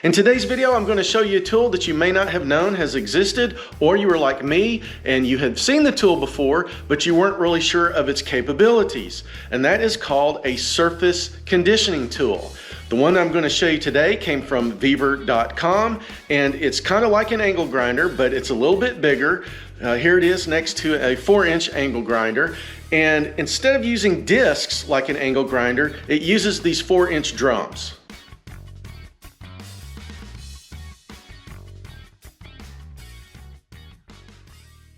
In today's video, I'm going to show you a tool that you may not have known has existed, or you were like me and you had seen the tool before, but you weren't really sure of its capabilities. And that is called a surface conditioning tool. The one I'm going to show you today came from vevor.com, and it's kind of like an angle grinder, but it's a little bit bigger. Here it is next to a 4-inch angle grinder. And instead of using discs like an angle grinder, it uses these 4-inch drums.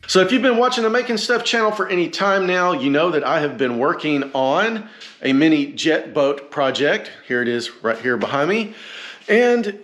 So if you've been watching the Making Stuff channel for any time now, you know that I have been working on a mini jet boat project. Here it is right here behind me. And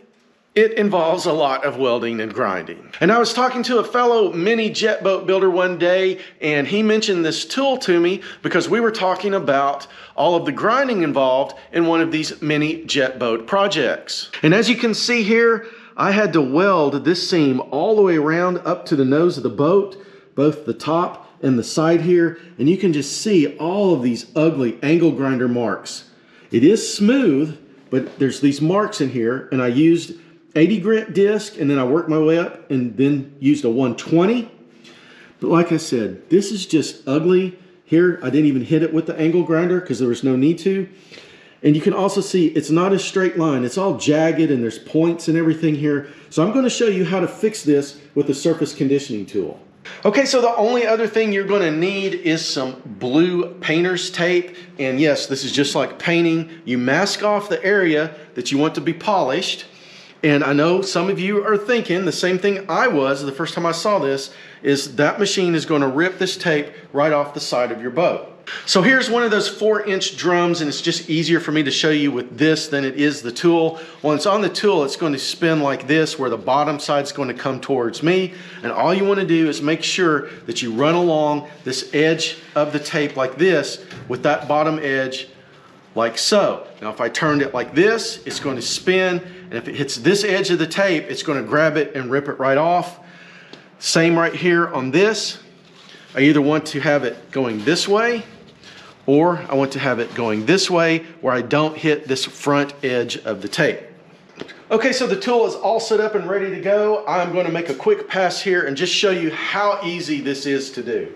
it involves a lot of welding and grinding. And I was talking to a fellow mini jet boat builder one day, and he mentioned this tool to me because we were talking about all of the grinding involved in one of these mini jet boat projects. And as you can see here, I had to weld this seam all the way around up to the nose of the boat, both the top and the side here, and you can just see all of these ugly angle grinder marks. It is smooth, but there's these marks in here, and I used 80 grit disc, and then I worked my way up and then used a 120. But like I said, this is just ugly. Here, I didn't even hit it with the angle grinder because there was no need to. And you can also see it's not a straight line. It's all jagged and there's points and everything here. So I'm going to show you how to fix this with the surface conditioning tool. Okay, so the only other thing you're going to need is some blue painter's tape. And yes, this is just like painting. You mask off the area that you want to be polished. And I know some of you are thinking the same thing I was the first time I saw this, is that machine is going to rip this tape right off the side of your boat. So here's one of those 4-inch drums, and it's just easier for me to show you with this than it is the tool. When it's on the tool, it's going to spin like this, where the bottom side is going to come towards me. And all you want to do is make sure that you run along this edge of the tape like this with that bottom edge like so. Now if I turned it like this, it's going to spin, and if it hits this edge of the tape, it's going to grab it and rip it right off. Same right here on this. I either want to have it going this way, or I want to have it going this way where I don't hit this front edge of the tape. Okay, so the tool is all set up and ready to go. I'm going to make a quick pass here and just show you how easy this is to do.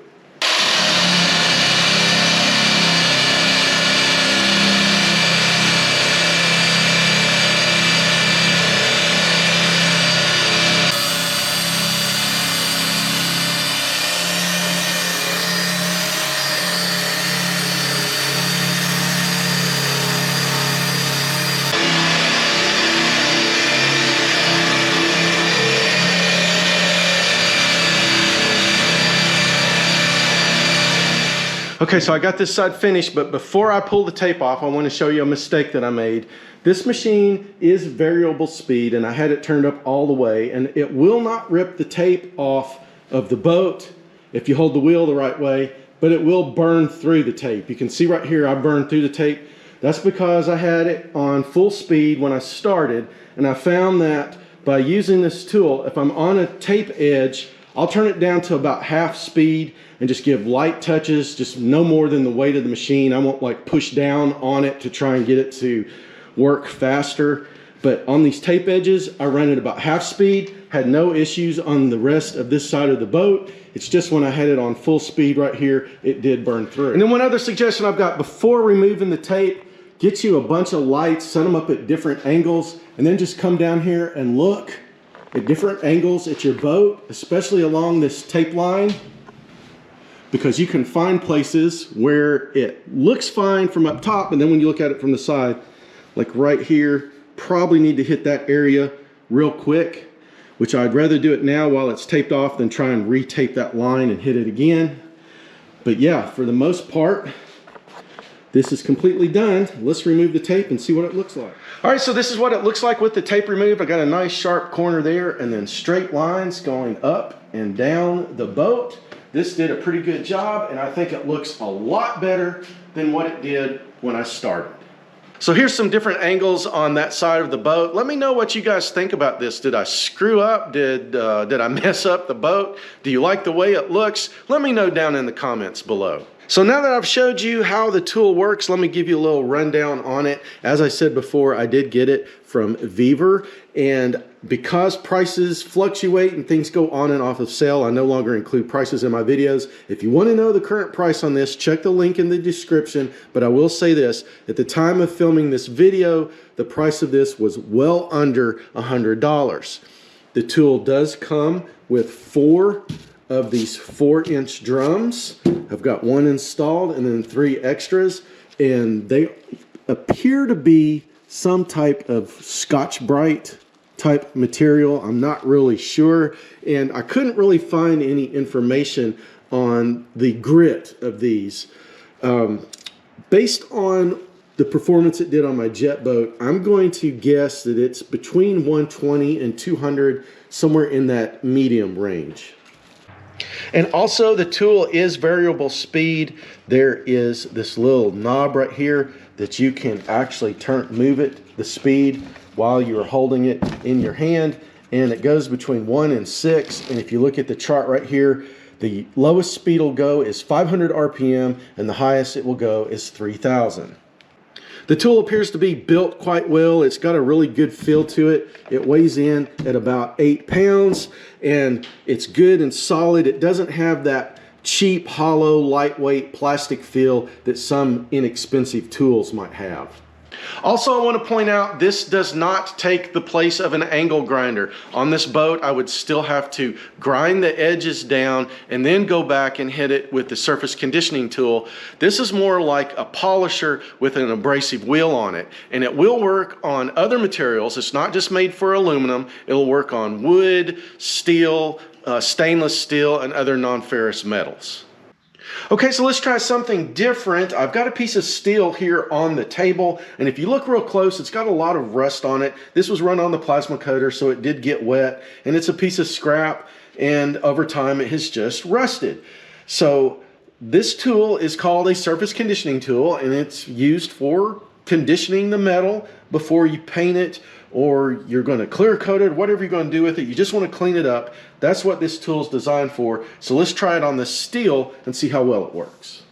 Okay, so I got this side finished, but before I pull the tape off, I want to show you a mistake that I made. This machine is variable speed, and I had it turned up all the way, and it will not rip the tape off of the boat if you hold the wheel the right way, but it will burn through the tape. You can see right here, I burned through the tape. That's because I had it on full speed when I started, and I found that by using this tool, if I'm on a tape edge, I'll turn it down to about half speed and just give light touches, just no more than the weight of the machine. I won't like push down on it to try and get it to work faster. But on these tape edges, I run at about half speed, had no issues on the rest of this side of the boat. It's just when I had it on full speed right here, it did burn through. And then one other suggestion I've got before removing the tape, get you a bunch of lights, set them up at different angles, and then just come down here and look at different angles at your boat, especially along this tape line, because you can find places where it looks fine from up top, and then when you look at it from the side, like right here, probably need to hit that area real quick, which I'd rather do it now while it's taped off than try and re-tape that line and hit it again. But yeah, for the most part, this is completely done. Let's remove the tape and see what it looks like. All right, so this is what it looks like with the tape removed. I got a nice sharp corner there, and then straight lines going up and down the boat. This did a pretty good job, and I think it looks a lot better than what it did when I started. So here's some different angles on that side of the boat. Let me know what you guys think about this. Did I screw up? Did I mess up the boat? Do you like the way it looks? Let me know down in the comments below. So now that I've showed you how the tool works, let me give you a little rundown on it. As I said before, I did get it from Vevor, and because prices fluctuate and things go on and off of sale, I no longer include prices in my videos. If you want to know the current price on this, check the link in the description, but I will say this, at the time of filming this video, the price of this was well under $100. The tool does come with 4 of these 4-inch drums. I've got 1 installed and then 3 extras, and they appear to be some type of Scotch-Brite type material. I'm not really sure, and I couldn't really find any information on the grit of these. Based on the performance it did on my jet boat, I'm going to guess that it's between 120 and 200, somewhere in that medium range. And also the tool is variable speed. There is this little knob right here that you can actually move it, the speed, while you're holding it in your hand. And it goes between 1 and 6. And if you look at the chart right here, the lowest speed it'll go is 500 RPM and the highest it will go is 3,000. The tool appears to be built quite well. It's got a really good feel to it. It weighs in at about 8 pounds and it's good and solid. It doesn't have that cheap, hollow, lightweight plastic feel that some inexpensive tools might have. Also, I want to point out, this does not take the place of an angle grinder. On this boat, I would still have to grind the edges down and then go back and hit it with the surface conditioning tool. This is more like a polisher with an abrasive wheel on it, and it will work on other materials. It's not just made for aluminum. It'll work on wood, steel, stainless steel, and other non-ferrous metals. Okay, so let's try something different. I've got a piece of steel here on the table, and if you look real close, it's got a lot of rust on it. This was run on the plasma coater, so it did get wet, and it's a piece of scrap, and over time it has just rusted. So this tool is called a surface conditioning tool, and it's used for conditioning the metal before you paint it, or you're going to clear coat it, whatever you're going to do with it. You just want to clean it up. That's what this tool is designed for. So let's try it on this steel and see how well it works.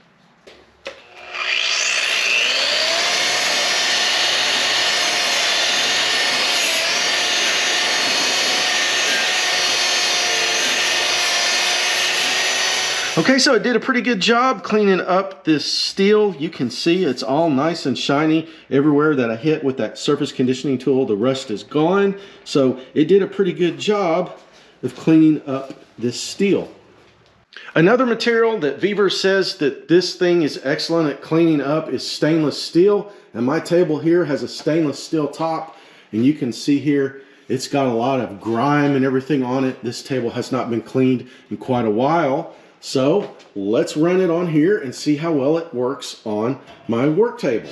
Okay, so it did a pretty good job cleaning up this steel. You can see it's all nice and shiny. Everywhere that I hit with that surface conditioning tool, the rust is gone. So it did a pretty good job of cleaning up this steel. Another material that Vevor says that this thing is excellent at cleaning up is stainless steel. And my table here has a stainless steel top, and you can see here it's got a lot of grime and everything on it. This table has not been cleaned in quite a while. So let's run it on here and see how well it works on my work table.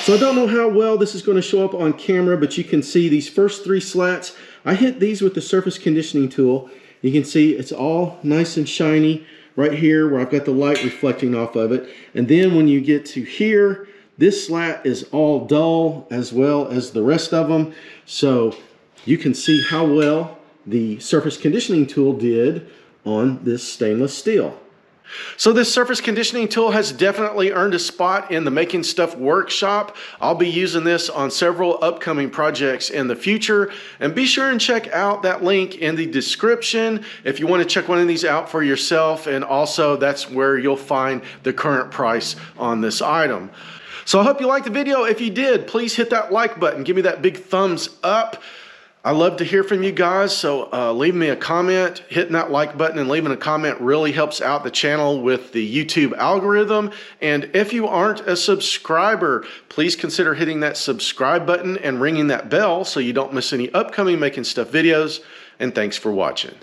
So I don't know how well this is going to show up on camera, but you can see these first 3 slats. I hit these with the surface conditioning tool. You can see it's all nice and shiny right here where I've got the light reflecting off of it. And then when you get to here, this slat is all dull as well as the rest of them. So you can see how well the surface conditioning tool did on this stainless steel. So this surface conditioning tool has definitely earned a spot in the Making Stuff workshop. I'll be using this on several upcoming projects in the future, and be sure and check out that link in the description if you want to check one of these out for yourself, and also that's where you'll find the current price on this item. So I hope you liked the video. If you did, please hit that like button, give me that big thumbs up. I love to hear from you guys, so leave me a comment. Hitting that like button and leaving a comment really helps out the channel with the YouTube algorithm. And if you aren't a subscriber, please consider hitting that subscribe button and ringing that bell so you don't miss any upcoming Making Stuff videos. And thanks for watching.